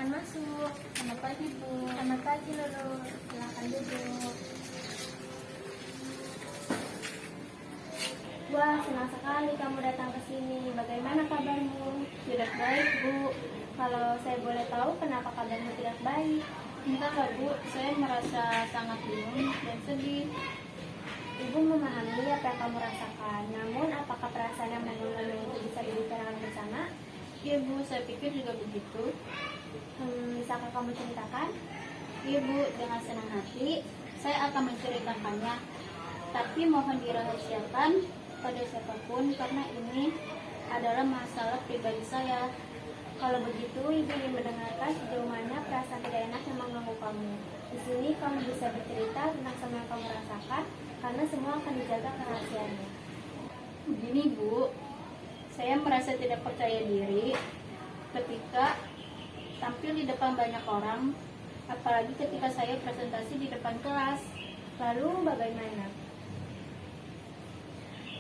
silakan masuk. Selamat pagi, Bu. Selamat pagi, Lulu. Silakan duduk. Wah, senang sekali kamu datang ke sini. Bagaimana kabarmu? Tidak baik, Bu. Kalau saya boleh tahu, kenapa kabarmu tidak baik? Entahlah, Bu. Saya merasa sangat bingung dan sedih. Ibu memahami apa yang kamu rasakan. Namun, apakah perasaan yang menunggu itu bisa dibicarakan bersama? Iya, Bu. Saya pikir juga begitu. Bisakah kamu ceritakan? Iya, Bu. Dengan senang hati, saya akan menceritakannya. Tapi mohon dirahasiakan pada siapapun karena ini adalah masalah pribadi saya. Kalau begitu, Ibu ingin mendengarkan sejauh mana perasaan tidak enak yang mengganggu kamu. Di sini kamu bisa bercerita tentang semua yang kamu rasakan, karena semua akan dijaga kerahasiaannya. Begini, Bu. Saya merasa tidak percaya diri ketika tampil di depan banyak orang, apalagi ketika saya presentasi di depan kelas. Lalu bagaimana?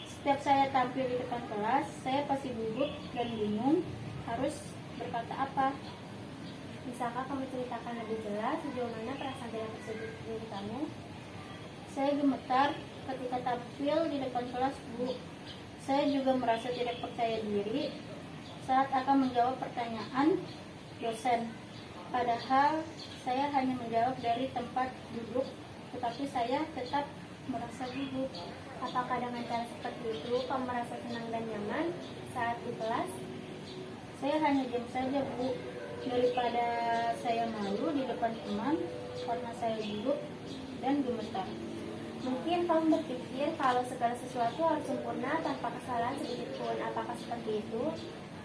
Setiap saya tampil di depan kelas, saya pasti gugup dan bingung harus berkata apa. Bisakah kamu ceritakan lebih jelas sejauh mana perasaan tidak tersebut di diri kamu? Saya gemetar ketika tampil di depan kelas, Bu. Saya juga merasa tidak percaya diri saat akan menjawab pertanyaan dosen. Padahal saya hanya menjawab dari tempat duduk, tetapi saya tetap merasa gugup. Apakah dengan cara seperti itu kamu merasa senang dan nyaman saat di kelas? Saya hanya diam saja, Bu, daripada saya malu di depan teman karena saya gugup dan gemetar. Mungkin kamu berpikir kalau segala sesuatu harus sempurna tanpa kesalahan sedikit pun. Apakah seperti itu?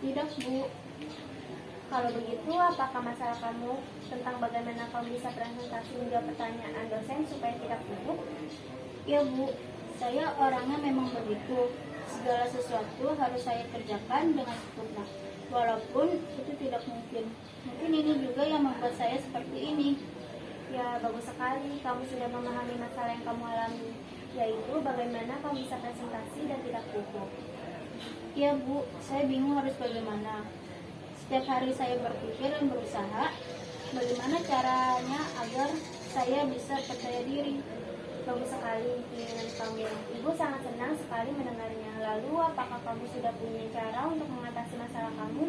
Tidak, Bu. Kalau begitu, apakah masalah kamu tentang bagaimana kamu bisa presentasi menjawab pertanyaan dosen supaya tidak gugup? Ya, Bu. Saya orangnya memang begitu. Segala sesuatu harus saya kerjakan dengan sempurna. Walaupun itu tidak mungkin. Mungkin ini juga yang membuat saya seperti ini. Ya, bagus sekali kamu sudah memahami masalah yang kamu alami, yaitu bagaimana kamu bisa presentasi dan tidak gugup. Ya, Bu, saya bingung harus bagaimana. Setiap hari saya berpikir dan berusaha bagaimana caranya agar saya bisa percaya diri. Bagus sekali keinginan kamu. Ibu sangat senang sekali mendengarnya. Lalu, apakah kamu sudah punya cara untuk mengatasi masalah kamu?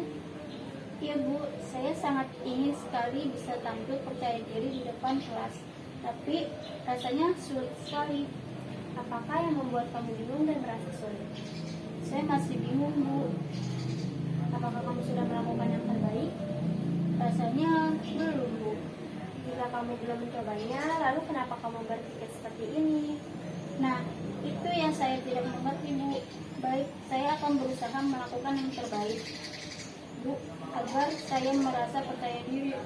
Ya, Bu, saya sangat ingin sekali bisa tampil percaya diri di depan kelas. Tapi rasanya sulit sekali. Apakah yang membuat kamu bingung dan merasa sulit? Saya masih bingung, Bu. Apakah kamu sudah melakukan yang terbaik? Rasanya belum, Bu. Jika kamu belum mencobanya, lalu kenapa kamu berpikir seperti ini? Nah, itu yang saya tidak mengerti, Bu. Baik, saya akan berusaha melakukan yang terbaik, Bu, agar saya merasa percaya diri.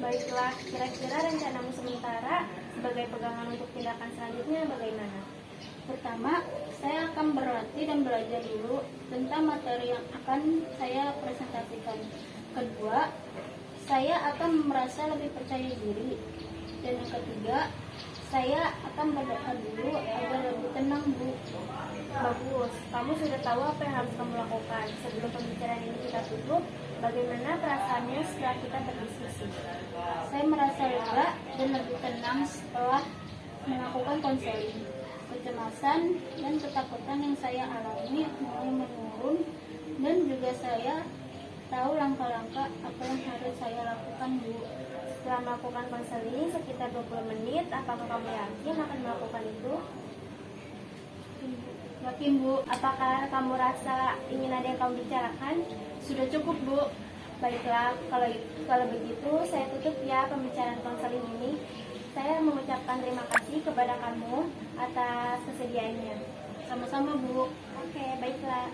Baiklah, kira-kira rencanamu sementara sebagai pegangan untuk tindakan selanjutnya bagaimana? Pertama, saya akan berlatih dan belajar dulu tentang materi yang akan saya presentasikan. Kedua, saya akan merasa lebih percaya diri. Dan yang ketiga, saya akan berdoa dulu agar lebih tenang, Bu. Bagus, kamu sudah tahu apa yang harus kamu lakukan. Sebelum pembicaraan ini kita tutup, bagaimana perasaannya setelah kita berdiskusi? Saya merasa lega dan lebih tenang setelah melakukan konseling. Kecemasan dan ketakutan yang saya alami mulai menurun, dan juga saya tahu langkah-langkah apa yang harus saya lakukan, Bu. Setelah melakukan konseling sekitar 20 menit, apakah kamu yakin akan melakukan itu? Yakin, Bu. Apakah kamu rasa ingin ada yang kamu bicarakan? Sudah cukup, Bu. Baiklah, kalau begitu saya tutup ya pembicaraan konseling ini. Saya mengucapkan terima kasih kepada kamu atas kesediaannya. Sama-sama, Bu. Oke, baiklah.